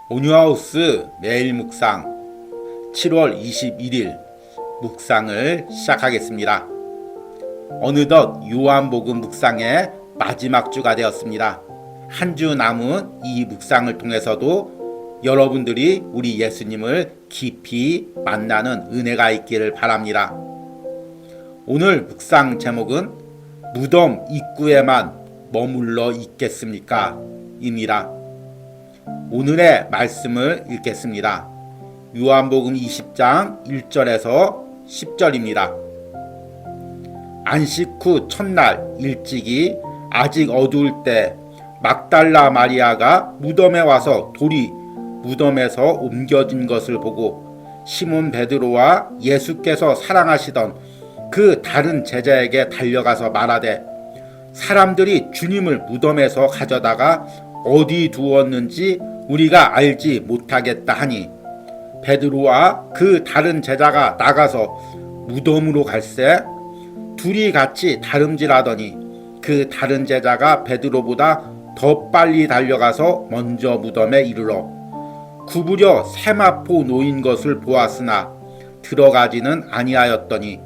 온유하우스 매일 묵상 7월 21일 묵상을 시작하겠습니다. 어느덧 요한복음 묵상의 마지막 주가 되었습니다. 한 주 남은 이 묵상을 통해서도 여러분들이 우리 예수님을 깊이 만나는 은혜가 있기를 바랍니다. 오늘 묵상 제목은 무덤 입구에만 머물러 있겠습니까? 입니다. 오늘의 말씀을 읽겠습니다. 요한복음 20장 1절에서 10절입니다. 안식 후 첫날 일찍이 아직 어두울 때 막달라 마리아가 무덤에 와서 돌이 무덤에서 옮겨진 것을 보고 시몬 베드로와 예수께서 사랑하시던 그 다른 제자에게 달려가서 말하되 사람들이 주님을 무덤에서 가져다가 어디 두었는지 우리가 알지 못하겠다 하니 베드로와 그 다른 제자가 나가서 무덤으로 갈새 둘이 같이 다름질하더니 그 다른 제자가 베드로보다 더 빨리 달려가서 먼저 무덤에 이르러 구부려 세마포 놓인 것을 보았으나 들어가지는 아니하였더니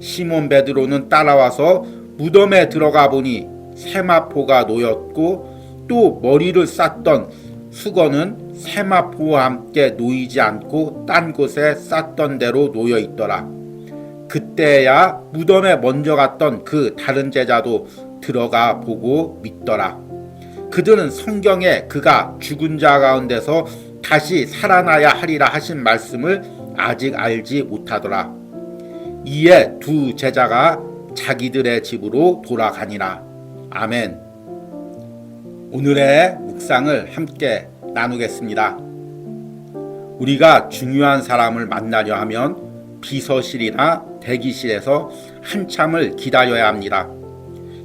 시몬 베드로는 따라와서 무덤에 들어가 보니 세마포가 놓였고 또 머리를 쌌던 수건은 세마포와 함께 놓이지 않고 딴 곳에 쌌던 대로 놓여 있더라. 그때야 무덤에 먼저 갔던 그 다른 제자도 들어가 보고 믿더라. 그들은 성경에 그가 죽은 자 가운데서 다시 살아나야 하리라 하신 말씀을 아직 알지 못하더라. 이에 두 제자가 자기들의 집으로 돌아가니라. 아멘. 오늘의 묵상을 함께 나누겠습니다. 우리가 중요한 사람을 만나려 하면 비서실이나 대기실에서 한참을 기다려야 합니다.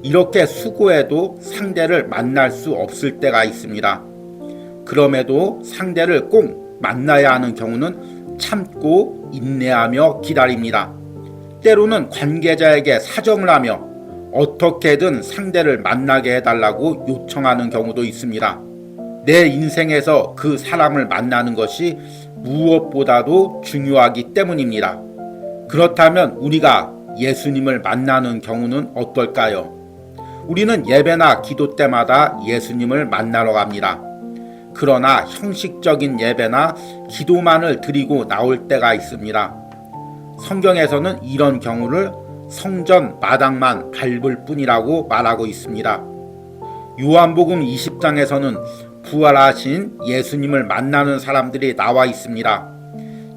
이렇게 수고해도 상대를 만날 수 없을 때가 있습니다. 그럼에도 상대를 꼭 만나야 하는 경우는 참고 인내하며 기다립니다. 때로는 관계자에게 사정을 하며 어떻게든 상대를 만나게 해달라고 요청하는 경우도 있습니다. 내 인생에서 그 사람을 만나는 것이 무엇보다도 중요하기 때문입니다. 그렇다면 우리가 예수님을 만나는 경우는 어떨까요? 우리는 예배나 기도 때마다 예수님을 만나러 갑니다. 그러나 형식적인 예배나 기도만을 드리고 나올 때가 있습니다. 성경에서는 이런 경우를 성전 마당만 밟을 뿐이라고 말하고 있습니다. 요한복음 20장에서는 부활하신 예수님을 만나는 사람들이 나와 있습니다.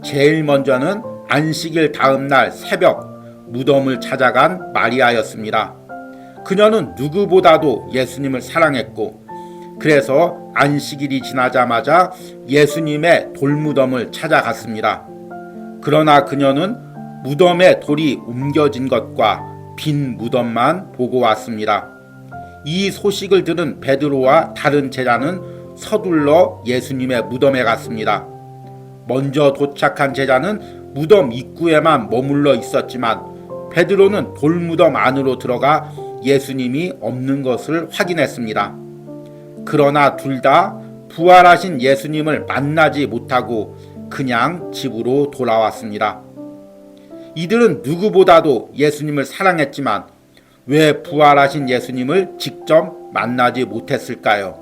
제일 먼저는 안식일 다음날 새벽 무덤을 찾아간 마리아였습니다. 그녀는 누구보다도 예수님을 사랑했고 그래서 안식일이 지나자마자 예수님의 돌무덤을 찾아갔습니다. 그러나 그녀는 무덤에 돌이 옮겨진 것과 빈 무덤만 보고 왔습니다. 이 소식을 들은 베드로와 다른 제자는 서둘러 예수님의 무덤에 갔습니다. 먼저 도착한 제자는 무덤 입구에만 머물러 있었지만 베드로는 돌무덤 안으로 들어가 예수님이 없는 것을 확인했습니다. 그러나 둘 다 부활하신 예수님을 만나지 못하고 그냥 집으로 돌아왔습니다. 이들은 누구보다도 예수님을 사랑했지만 왜 부활하신 예수님을 직접 만나지 못했을까요?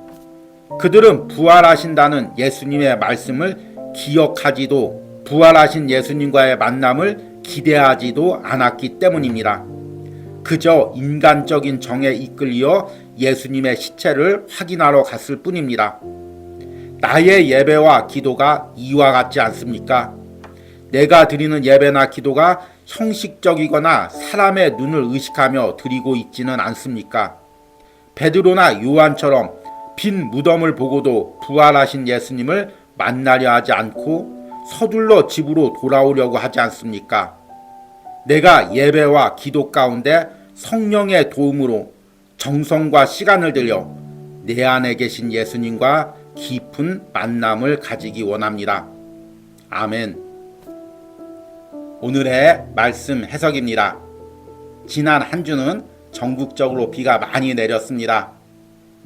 그들은 부활하신다는 예수님의 말씀을 기억하지도 부활하신 예수님과의 만남을 기대하지도 않았기 때문입니다. 그저 인간적인 정에 이끌려 예수님의 시체를 확인하러 갔을 뿐입니다. 나의 예배와 기도가 이와 같지 않습니까? 내가 드리는 예배나 기도가 형식적이거나 사람의 눈을 의식하며 드리고 있지는 않습니까? 베드로나 요한처럼 빈 무덤을 보고도 부활하신 예수님을 만나려 하지 않고 서둘러 집으로 돌아오려고 하지 않습니까? 내가 예배와 기도 가운데 성령의 도움으로 정성과 시간을 들여 내 안에 계신 예수님과 깊은 만남을 가지기 원합니다. 아멘. 오늘의 말씀 해석입니다. 지난 한 주는 전국적으로 비가 많이 내렸습니다.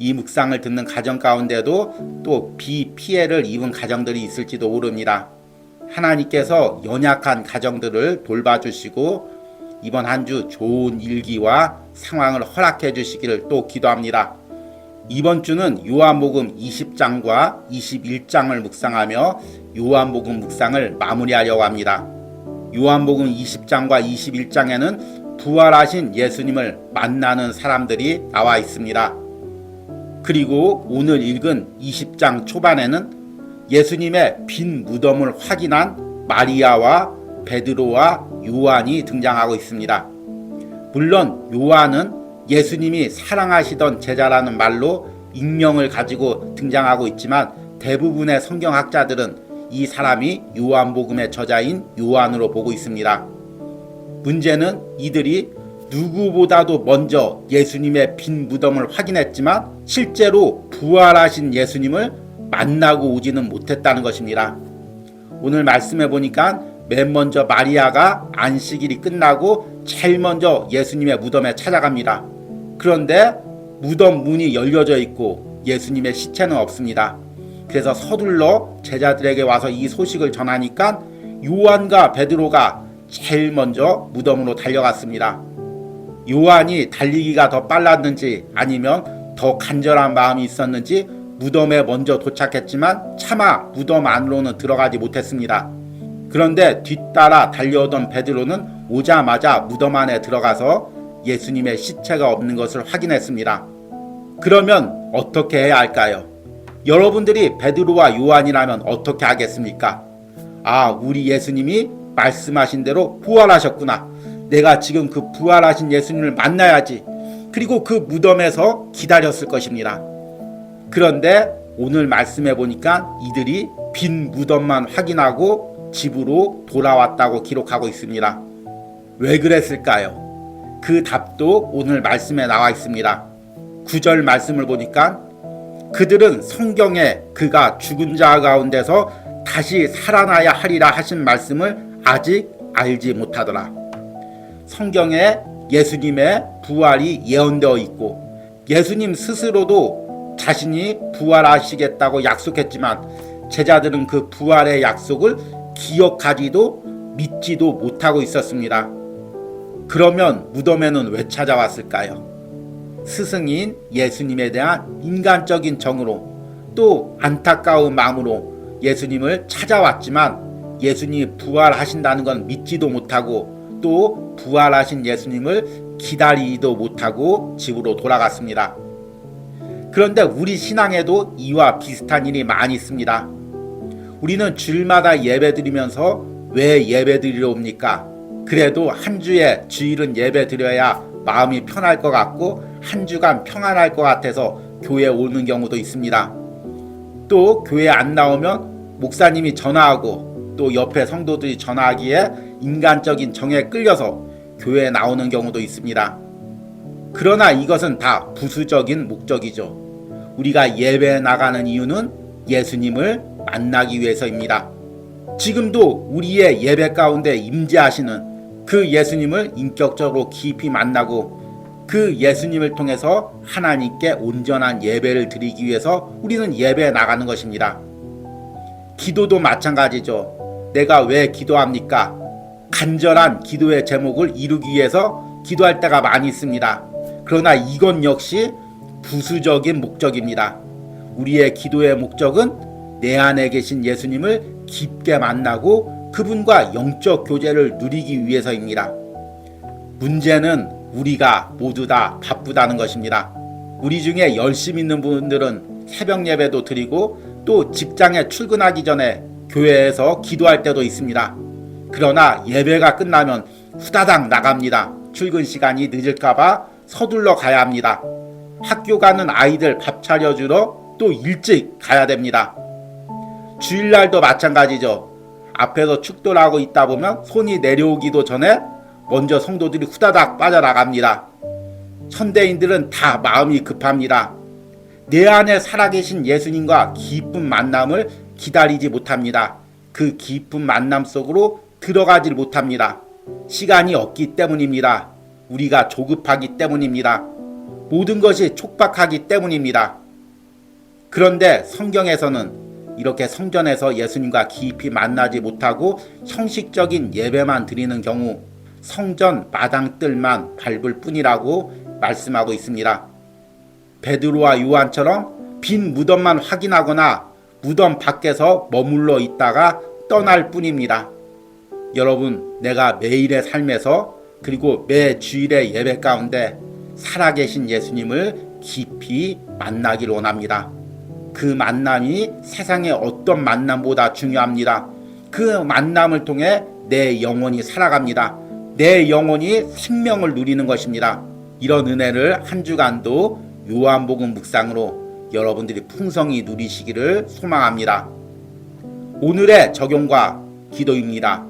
이 묵상을 듣는 가정 가운데도 또 비피해를 입은 가정들이 있을지도 모릅니다. 하나님께서 연약한 가정들을 돌봐주시고 이번 한 주 좋은 일기와 상황을 허락해 주시기를 또 기도합니다. 이번 주는 요한복음 20장과 21장을 묵상하며 요한복음 묵상을 마무리하려고 합니다. 요한복음 20장과 21장에는 부활하신 예수님을 만나는 사람들이 나와 있습니다. 그리고 오늘 읽은 20장 초반에는 예수님의 빈 무덤을 확인한 마리아와 베드로와 요한이 등장하고 있습니다. 물론 요한은 예수님이 사랑하시던 제자라는 말로 익명을 가지고 등장하고 있지만 대부분의 성경학자들은 이 사람이 요한복음의 저자인 요한으로 보고 있습니다. 문제는 이들이 누구보다도 먼저 예수님의 빈 무덤을 확인했지만 실제로 부활하신 예수님을 만나고 오지는 못했다는 것입니다. 오늘 말씀해 보니까 맨 먼저 마리아가 안식일이 끝나고 제일 먼저 예수님의 무덤에 찾아갑니다. 그런데 무덤 문이 열려져 있고 예수님의 시체는 없습니다. 그래서 서둘러 제자들에게 와서 이 소식을 전하니까 요한과 베드로가 제일 먼저 무덤으로 달려갔습니다. 요한이 달리기가 더 빨랐는지 아니면 더 간절한 마음이 있었는지 무덤에 먼저 도착했지만 차마 무덤 안으로는 들어가지 못했습니다. 그런데 뒤따라 달려오던 베드로는 오자마자 무덤 안에 들어가서 예수님의 시체가 없는 것을 확인했습니다. 그러면 어떻게 해야 할까요? 여러분들이 베드로와 요한이라면 어떻게 하겠습니까? 아, 우리 예수님이 말씀하신 대로 부활하셨구나. 내가 지금 그 부활하신 예수님을 만나야지. 그리고 그 무덤에서 기다렸을 것입니다. 그런데 오늘 말씀해 보니까 이들이 빈 무덤만 확인하고 집으로 돌아왔다고 기록하고 있습니다. 왜 그랬을까요? 그 답도 오늘 말씀에 나와 있습니다. 9절 말씀을 보니까 그들은 성경에 그가 죽은 자 가운데서 다시 살아나야 하리라 하신 말씀을 아직 알지 못하더라. 성경에 예수님의 부활이 예언되어 있고 예수님 스스로도 자신이 부활하시겠다고 약속했지만 제자들은 그 부활의 약속을 기억하지도 믿지도 못하고 있었습니다. 그러면 무덤에는 왜 찾아왔을까요? 스승인 예수님에 대한 인간적인 정으로 또 안타까운 마음으로 예수님을 찾아왔지만 예수님이 부활하신다는 건 믿지도 못하고 또 부활하신 예수님을 기다리지도 못하고 집으로 돌아갔습니다. 그런데 우리 신앙에도 이와 비슷한 일이 많이 있습니다. 우리는 주일마다 예배드리면서 왜 예배드리러 옵니까? 그래도 한 주에 주일은 예배드려야 마음이 편할 것 같고 한 주간 평안할 것 같아서 교회에 오는 경우도 있습니다. 또 교회 안 나오면 목사님이 전화하고 또 옆에 성도들이 전화하기에 인간적인 정에 끌려서 교회에 나오는 경우도 있습니다. 그러나 이것은 다 부수적인 목적이죠. 우리가 예배에 나가는 이유는 예수님을 만나기 위해서입니다. 지금도 우리의 예배 가운데 임재하시는 그 예수님을 인격적으로 깊이 만나고 그 예수님을 통해서 하나님께 온전한 예배를 드리기 위해서 우리는 예배에 나가는 것입니다. 기도도 마찬가지죠. 내가 왜 기도합니까? 간절한 기도의 제목을 이루기 위해서 기도할 때가 많이 있습니다. 그러나 이건 역시 부수적인 목적입니다. 우리의 기도의 목적은 내 안에 계신 예수님을 깊게 만나고 그분과 영적 교제를 누리기 위해서입니다. 문제는 우리가 모두 다 바쁘다는 것입니다. 우리 중에 열심히 있는 분들은 새벽 예배도 드리고 또 직장에 출근하기 전에 교회에서 기도할 때도 있습니다. 그러나 예배가 끝나면 후다닥 나갑니다. 출근 시간이 늦을까봐 서둘러 가야 합니다. 학교 가는 아이들 밥 차려주러 또 일찍 가야 됩니다. 주일날도 마찬가지죠. 앞에서 축도를 하고 있다 보면 손이 내려오기도 전에 먼저 성도들이 후다닥 빠져나갑니다. 현대인들은 다 마음이 급합니다. 내 안에 살아계신 예수님과 깊은 만남을 기다리지 못합니다. 그 깊은 만남 속으로 들어가질 못합니다. 시간이 없기 때문입니다. 우리가 조급하기 때문입니다. 모든 것이 촉박하기 때문입니다. 그런데 성경에서는 이렇게 성전에서 예수님과 깊이 만나지 못하고 형식적인 예배만 드리는 경우 성전 마당뜰만 밟을 뿐이라고 말씀하고 있습니다. 베드로와 요한처럼 빈 무덤만 확인하거나 무덤 밖에서 머물러 있다가 떠날 뿐입니다. 여러분, 내가 매일의 삶에서 그리고 매 주일의 예배 가운데 살아계신 예수님을 깊이 만나길 원합니다. 그 만남이 세상의 어떤 만남보다 중요합니다. 그 만남을 통해 내 영혼이 살아갑니다. 내 영혼이 생명을 누리는 것입니다. 이런 은혜를 한 주간도 요한복음 묵상으로 여러분들이 풍성히 누리시기를 소망합니다. 오늘의 적용과 기도입니다.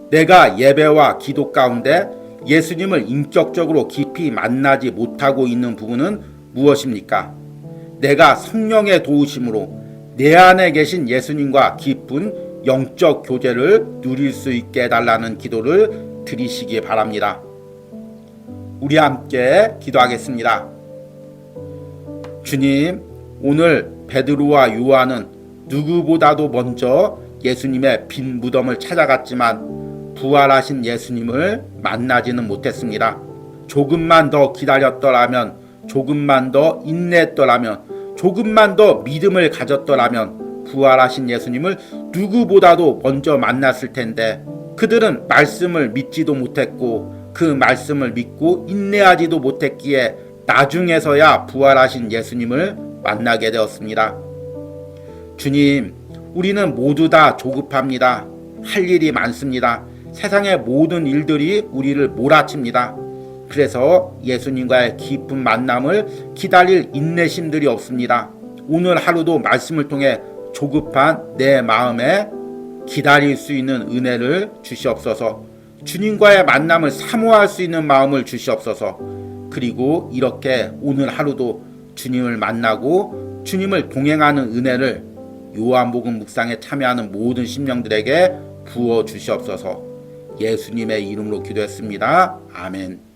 내가 예배와 기도 가운데 예수님을 인격적으로 깊이 만나지 못하고 있는 부분은 무엇입니까? 내가 성령의 도우심으로 내 안에 계신 예수님과 깊은 영적 교제를 누릴 수 있게 해달라는 기도를 드리시기 바랍니다. 우리 함께 기도하겠습니다. 주님, 오늘 베드로와 요한은 누구보다도 먼저 예수님의 빈 무덤을 찾아갔지만 부활하신 예수님을 만나지는 못했습니다. 조금만 더 기다렸더라면, 조금만 더 인내했더라면, 조금만 더 믿음을 가졌더라면 부활하신 예수님을 누구보다도 먼저 만났을 텐데 그들은 말씀을 믿지도 못했고 그 말씀을 믿고 인내하지도 못했기에 나중에서야 부활하신 예수님을 만나게 되었습니다. 주님, 우리는 모두 다 조급합니다. 할 일이 많습니다. 세상의 모든 일들이 우리를 몰아칩니다. 그래서 예수님과의 깊은 만남을 기다릴 인내심들이 없습니다. 오늘 하루도 말씀을 통해 조급한 내 마음에 기다릴 수 있는 은혜를 주시옵소서. 주님과의 만남을 사모할 수 있는 마음을 주시옵소서. 그리고 이렇게 오늘 하루도 주님을 만나고 주님을 동행하는 은혜를 요한복음 묵상에 참여하는 모든 심령들에게 부어 주시옵소서. 예수님의 이름으로 기도했습니다. 아멘.